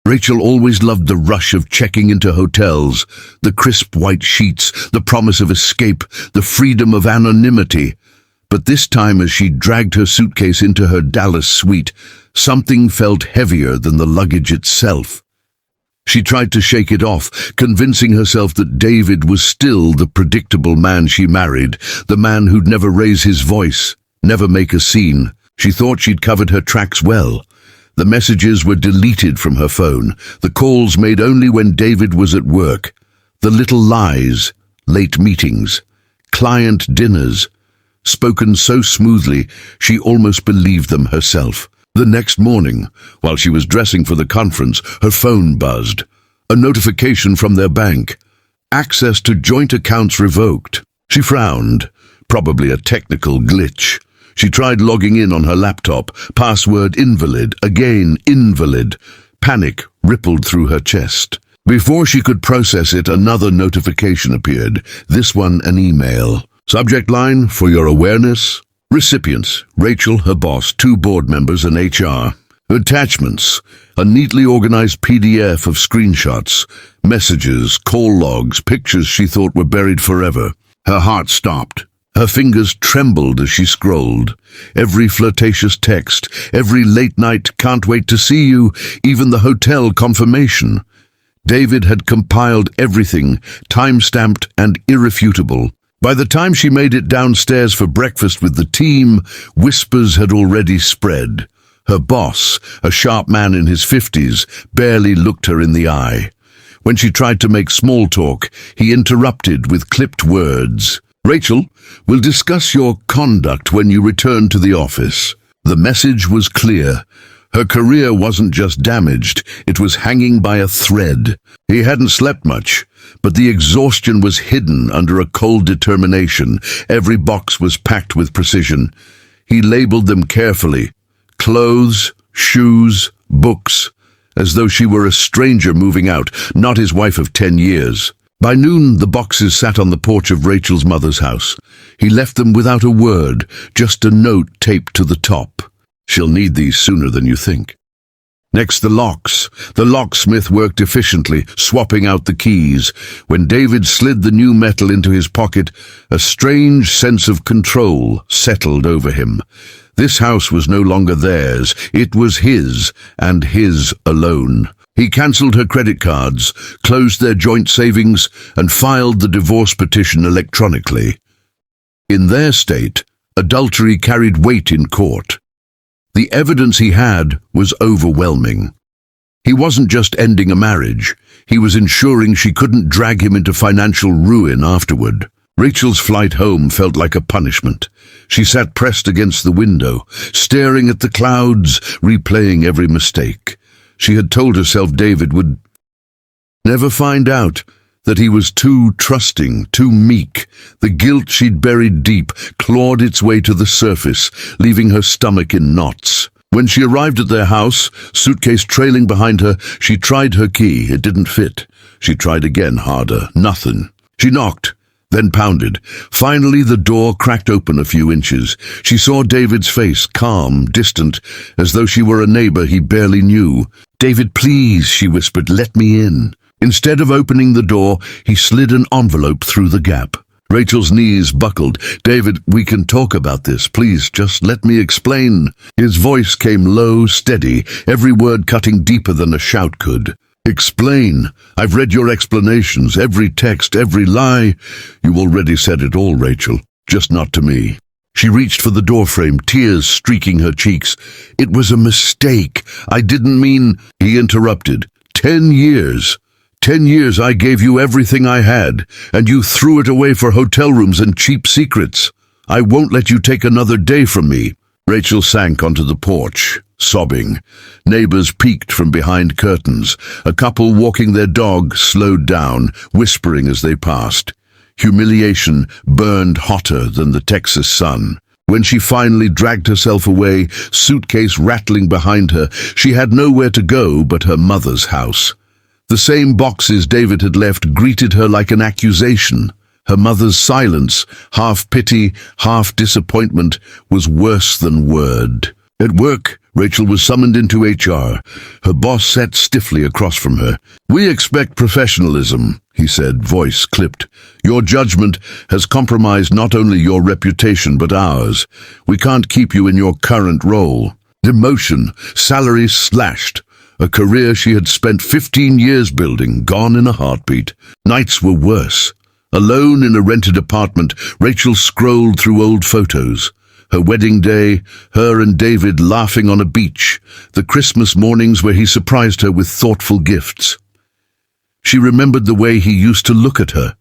Rachel always loved the rush of checking into hotels, the crisp white sheets, the promise of escape, the freedom of anonymity. But this time, as she dragged her suitcase into her Dallas suite, something felt heavier than the luggage itself. She tried to shake it off, convincing herself that David was still the predictable man she married, the man who'd never raise his voice, never make a scene. She thought she'd covered her tracks well. The messages were deleted from her phone, the calls made only when David was at work, the little lies, late meetings, client dinners, spoken so smoothly she almost believed them herself. The next morning, while she was dressing for the conference, her phone buzzed. A notification from their bank. Access to joint accounts revoked. She frowned. Probably a technical glitch. She tried logging in on her laptop. Password invalid. Again invalid. Panic rippled through her chest. Before she could process it, another notification appeared. This one an email. Subject line, for your awareness. Recipients, Rachel, her boss, 2 board members and HR. Attachments, a neatly organized PDF of screenshots, messages, call logs, pictures she thought were buried forever. Her heart stopped. Her fingers trembled as she scrolled. Every flirtatious text, every late night can't wait to see you, even the hotel confirmation. David had compiled everything, time-stamped and irrefutable. By the time she made it downstairs for breakfast with the team, whispers had already spread. Her boss, a sharp man in his 50s, barely looked her in the eye. When she tried to make small talk, he interrupted with clipped words. Rachel, we'll discuss your conduct when you return to the office. The message was clear. Her career wasn't just damaged, it was hanging by a thread. He hadn't slept much, but the exhaustion was hidden under a cold determination. Every box was packed with precision. He labeled them carefully. Clothes, shoes, books, as though she were a stranger moving out, not his wife of 10 years. By noon, the boxes sat on the porch of Rachel's mother's house. He left them without a word, just a note taped to the top. She'll need these sooner than you think. Next, the locks. The locksmith worked efficiently, swapping out the keys. When David slid the new metal into his pocket, a strange sense of control settled over him. This house was no longer theirs. It was his, and his alone. He cancelled her credit cards, closed their joint savings, and filed the divorce petition electronically. In their state, adultery carried weight in court. The evidence he had was overwhelming. He wasn't just ending a marriage, he was ensuring she couldn't drag him into financial ruin afterward. Rachel's flight home felt like a punishment. She sat pressed against the window, staring at the clouds, replaying every mistake. She had told herself David would never find out, that he was too trusting, too meek. The guilt she'd buried deep clawed its way to the surface, leaving her stomach in knots. When she arrived at their house, suitcase trailing behind her, she tried her key. It didn't fit. She tried again, harder. Nothing. She knocked, then pounded. Finally, the door cracked open a few inches. She saw David's face, calm, distant, as though she were a neighbor he barely knew. "David, please," she whispered, "let me in." Instead of opening the door, he slid an envelope through the gap. Rachel's knees buckled. "David, we can talk about this. Please, just let me explain." His voice came low, steady, every word cutting deeper than a shout could. "Explain. I've read your explanations, every text, every lie. You already said it all, Rachel, just not to me." She reached for the doorframe, tears streaking her cheeks. "It was a mistake. I didn't mean—" He interrupted. 10 years. 10 years I gave you everything I had, and you threw it away for hotel rooms and cheap secrets. I won't let you take another day from me." Rachel sank onto the porch, sobbing. Neighbors peeked from behind curtains. A couple walking their dog slowed down, whispering as they passed. Humiliation burned hotter than the Texas sun. When she finally dragged herself away, suitcase rattling behind her, she had nowhere to go but her mother's house. The same boxes David had left greeted her like an accusation. Her mother's silence, half pity, half disappointment, was worse than word. At work, Rachel was summoned into HR. Her boss sat stiffly across from her. "We expect professionalism," he said, voice clipped. "Your judgment has compromised not only your reputation but ours. We can't keep you in your current role." Demotion, salary slashed. A career she had spent 15 years building, gone in a heartbeat. Nights were worse. Alone in a rented apartment, Rachel scrolled through old photos. Her wedding day, her and David laughing on a beach, the Christmas mornings where he surprised her with thoughtful gifts. She remembered the way he used to look at her,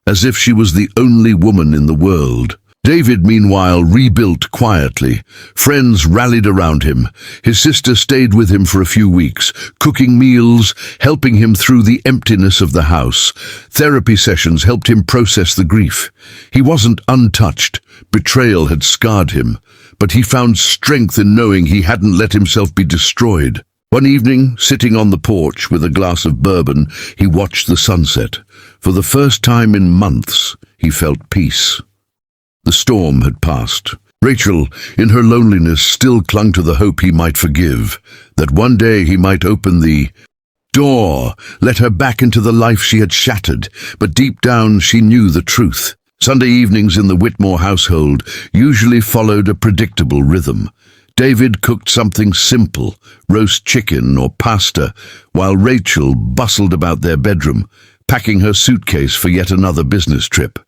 as if she was the only woman in the world. David, meanwhile, rebuilt quietly. Friends rallied around him. His sister stayed with him for a few weeks, cooking meals, helping him through the emptiness of the house. Therapy sessions helped him process the grief. He wasn't untouched. Betrayal had scarred him, but he found strength in knowing he hadn't let himself be destroyed. One evening, sitting on the porch with a glass of bourbon, he watched the sunset. For the first time in months, he felt peace. The storm had passed. Rachel, in her loneliness, still clung to the hope he might forgive, that one day he might open the door, let her back into the life she had shattered, but deep down she knew the truth. Sunday evenings in the Whitmore household usually followed a predictable rhythm. David cooked something simple, roast chicken or pasta, while Rachel bustled about their bedroom, packing her suitcase for yet another business trip.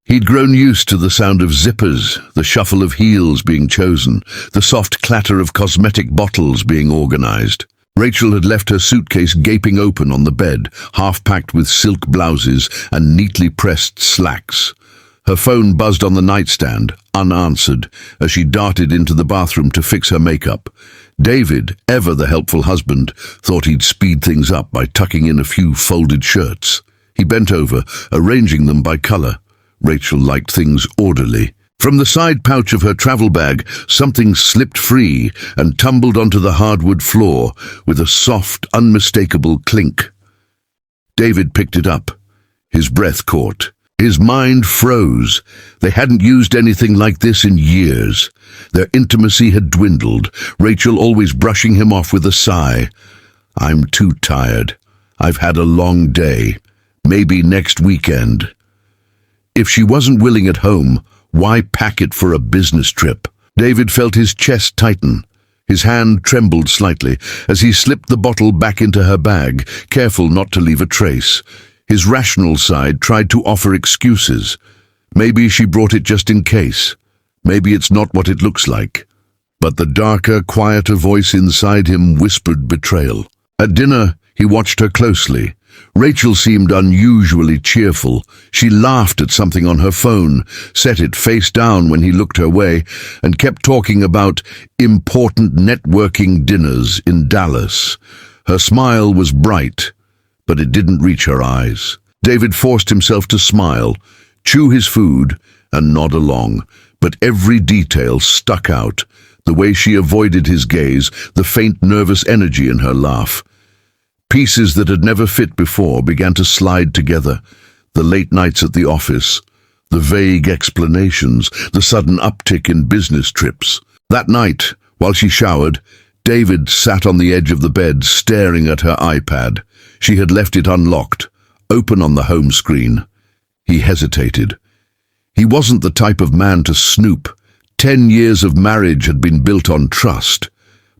He'd grown used to the sound of zippers, the shuffle of heels being chosen, the soft clatter of cosmetic bottles being organized. Rachel had left her suitcase gaping open on the bed, half-packed with silk blouses and neatly pressed slacks. Her phone buzzed on the nightstand, unanswered, as she darted into the bathroom to fix her makeup. David, ever the helpful husband, thought he'd speed things up by tucking in a few folded shirts. He bent over, arranging them by color. Rachel liked things orderly. From the side pouch of her travel bag, something slipped free and tumbled onto the hardwood floor with a soft, unmistakable clink. David picked it up. His breath caught. His mind froze. They hadn't used anything like this in years. Their intimacy had dwindled, Rachel always brushing him off with a sigh. "I'm too tired. I've had a long day. Maybe next weekend." If she wasn't willing at home, why pack it for a business trip? David felt his chest tighten. His hand trembled slightly as he slipped the bottle back into her bag, careful not to leave a trace. His rational side tried to offer excuses. Maybe she brought it just in case. Maybe it's not what it looks like. But the darker, quieter voice inside him whispered betrayal. At dinner, he watched her closely. Rachel seemed unusually cheerful. She laughed at something on her phone, set it face down when he looked her way, and kept talking about important networking dinners in Dallas. Her smile was bright, but it didn't reach her eyes. David forced himself to smile, chew his food, and nod along, but every detail stuck out. The way she avoided his gaze, the faint nervous energy in her laugh. Pieces that had never fit before began to slide together. The late nights at the office, the vague explanations, the sudden uptick in business trips. That night, while she showered, David sat on the edge of the bed staring at her iPad. She had left it unlocked, open on the home screen. He hesitated. He wasn't the type of man to snoop. 10 years of marriage had been built on trust,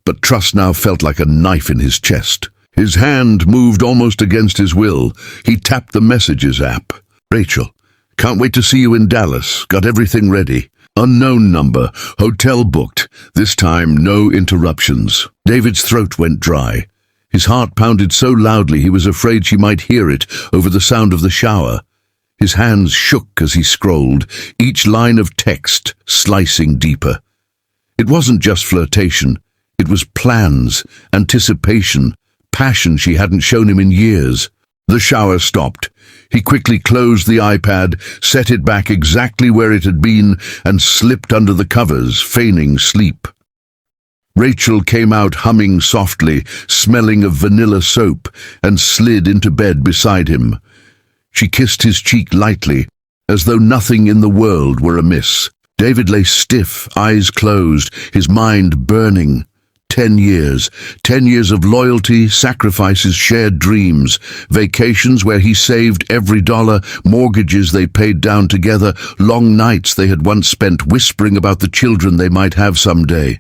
but trust now felt like a knife in his chest. His hand moved almost against his will. He tapped the Messages app. "Rachel, can't wait to see you in Dallas. Got everything ready." Unknown number, hotel booked. This time, no interruptions. David's throat went dry. His heart pounded so loudly he was afraid she might hear it over the sound of the shower. His hands shook as he scrolled, each line of text slicing deeper. It wasn't just flirtation. It was plans, anticipation, passion she hadn't shown him in years. The shower stopped. He quickly closed the iPad, set it back exactly where it had been, and slipped under the covers, feigning sleep. Rachel came out humming softly, smelling of vanilla soap, and slid into bed beside him. She kissed his cheek lightly, as though nothing in the world were amiss. David lay stiff, eyes closed, his mind burning. 10 years. 10 years of loyalty, sacrifices, shared dreams, vacations where he saved every dollar, mortgages they paid down together, long nights they had once spent whispering about the children they might have someday.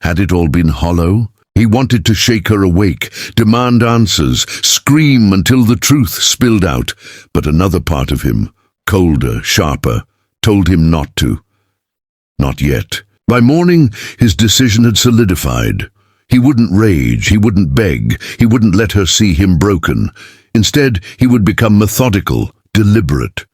Had it all been hollow? He wanted to shake her awake, demand answers, scream until the truth spilled out. But another part of him, colder, sharper, told him not to. Not yet. By morning, his decision had solidified. He wouldn't rage, he wouldn't beg, he wouldn't let her see him broken. Instead, he would become methodical, deliberate.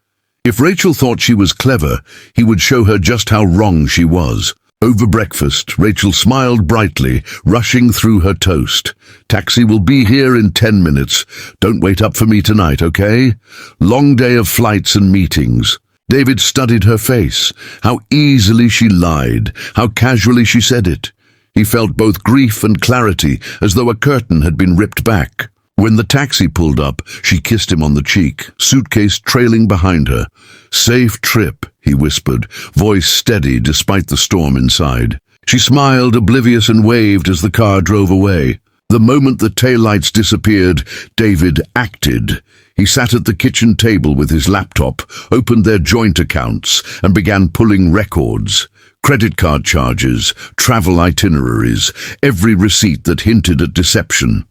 If Rachel thought she was clever, he would show her just how wrong she was. Over breakfast, Rachel smiled brightly, rushing through her toast. "Taxi will be here in 10 minutes. Don't wait up for me tonight, okay?" Long day of flights and meetings. David studied her face, how easily she lied, how casually she said it. He felt both grief and clarity, as though a curtain had been ripped back. When the taxi pulled up, she kissed him on the cheek, suitcase trailing behind her. "Safe trip," he whispered, voice steady despite the storm inside. She smiled, oblivious, and waved as the car drove away. The moment the taillights disappeared, David acted. He sat at the kitchen table with his laptop, opened their joint accounts, and began pulling records. Credit card charges, travel itineraries, every receipt that hinted at deception.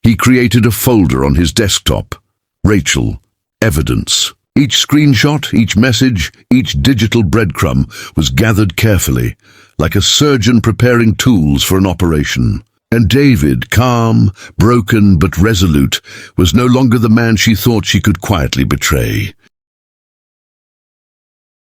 He created a folder on his desktop. Rachel. Evidence. Each screenshot, each message, each digital breadcrumb was gathered carefully, like a surgeon preparing tools for an operation. And David, calm, broken but resolute, was no longer the man she thought she could quietly betray.